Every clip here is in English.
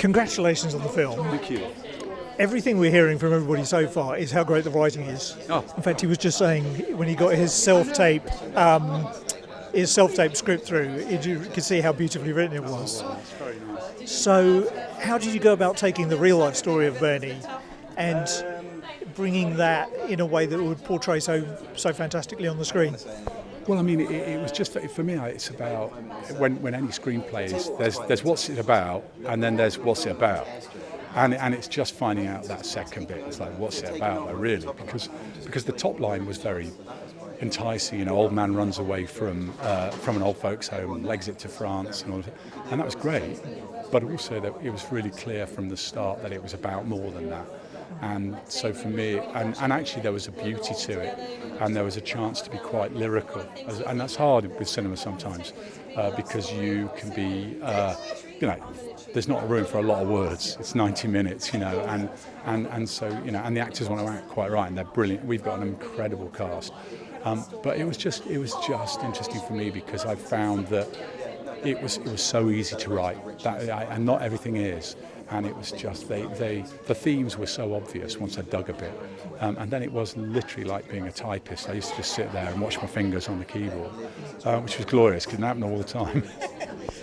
Congratulations on the film. Thank you. Everything we're hearing from everybody so far is how great the writing is. Oh. In fact, he was just saying when he got his self-tape script through, you could see how beautifully written it was. It's very nice. So, how did you go about taking the real-life story of Bernie and bringing that in a way that would portray so fantastically on the screen? Well, I mean, it was just, for me, it's about, when any screenplay is, there's what's it about, and then there's what's it about. And it's just finding out that second bit. It's like, what's it about, though, really? Because the top line was very enticing. You know, old man runs away from an old folks' home and legs it to France, and that was great. But also, that it was really clear from the start that it was about more than that. And so for me, and actually there was a beauty to it, and there was a chance to be quite lyrical, and that's hard with cinema sometimes, because you can be, there's not room for a lot of words. It's 90 minutes, and so, and the actors want to act quite right, and they're brilliant. We've got an incredible cast, but it was just interesting for me because I found that it was so easy to write, and not everything is. And it was just, the themes were so obvious once I dug a bit. And then it was literally like being a typist. I used to just sit there and watch my fingers on the keyboard, which was glorious because it didn't happen all the time.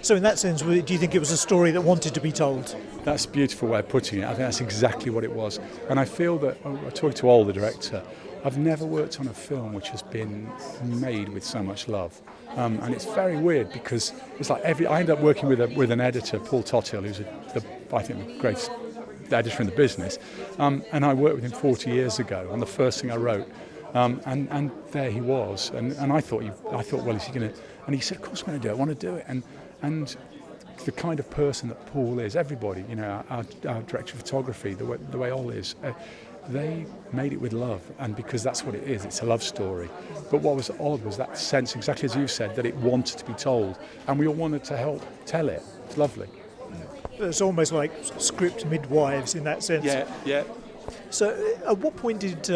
So in that sense, do you think it was a story that wanted to be told? That's a beautiful way of putting it. I think that's exactly what it was. And I feel that, I talked to Ol, the director, I've never worked on a film which has been made with so much love. And it's very weird because it's like I ended up working with an editor, Paul Tothill, who's I think the greatest editor in the business. And I worked with him 40 years ago on the first thing I wrote. And there he was. And I thought, well, is he going to? And he said, of course I'm going to do it. I want to do it. And the kind of person that Paul is, everybody, our director of photography, the way Ol is. They made it with love, and because that's what it is, it's a love story. But what was odd was that sense, exactly as you said, that it wanted to be told, and we all wanted to help tell it. It's lovely. It's almost like script midwives in that sense. Yeah. So at what point did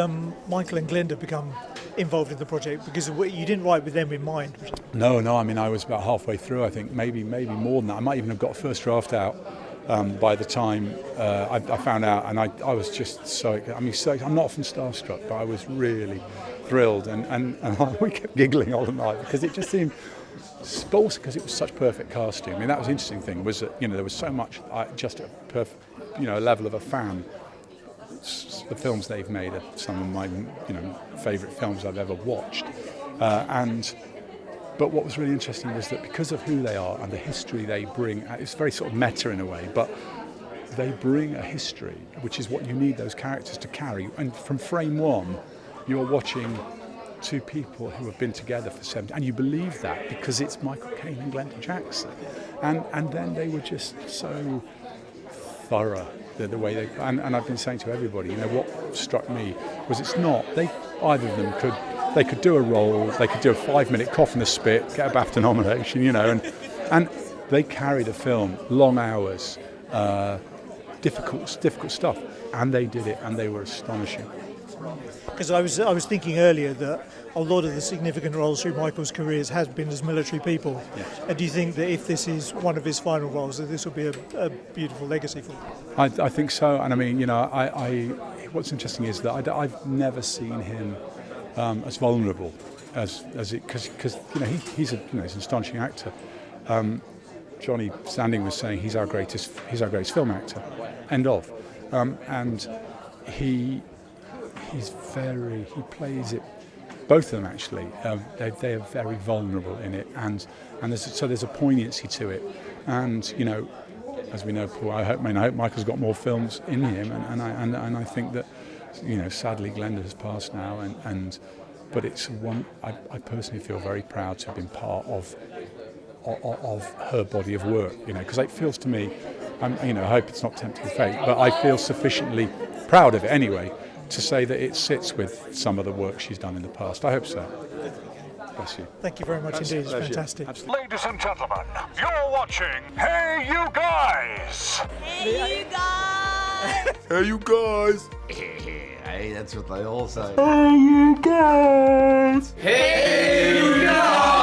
Michael and Glenda become involved in the project? Because you didn't write with them in mind. No, I mean, I was about halfway through, I think, maybe more than that. I might even have got a first draft out. By the time I found out, and I was just so, I'm not often starstruck, but I was really thrilled, and we kept giggling all the night because it just seemed, also because it was such perfect casting. I mean, that was the interesting thing, was that, there was so much, just a perfect, level of a fan. The films they've made are some of my, favourite films I've ever watched, But what was really interesting was that because of who they are and the history they bring, it's very sort of meta in a way, but they bring a history, which is what you need those characters to carry. And from frame one, you're watching two people who have been together for 70, and you believe that because it's Michael Caine and Glenda Jackson. And then they were just so thorough, the way they, and I've been saying to everybody, what struck me was either of them could do a role, they could do a 5-minute cough in the spit, get a BAFTA nomination, and they carried a film, long hours, difficult stuff, and they did it, and they were astonishing. Because I was thinking earlier that a lot of the significant roles through Michael's careers has been as military people. Yes. And do you think that if this is one of his final roles, that this will be a beautiful legacy for him? I think so, and I mean, what's interesting is that I've never seen him as vulnerable as it, because he's an astonishing actor. Johnny Standing was saying he's our greatest film actor, end of, and he plays it. Both of them actually, they are very vulnerable in it, and there's a poignancy to it, and as we know, Paul, I hope Michael's got more films in him, and I think that sadly Glenda has passed now, but it's one I personally feel very proud to have been part of her body of work, because it feels to me, I hope it's not tempting fate, but I feel sufficiently proud of it anyway to say that it sits with some of the work she's done in the past. I hope so. Bless you. Thank you very much indeed. It's fantastic. Absolutely. Ladies and gentlemen, you're watching Hey You Guys! Hey, you guys! Hey you guys! Hey, that's what they all say. Hey you guys! Hey, you guys!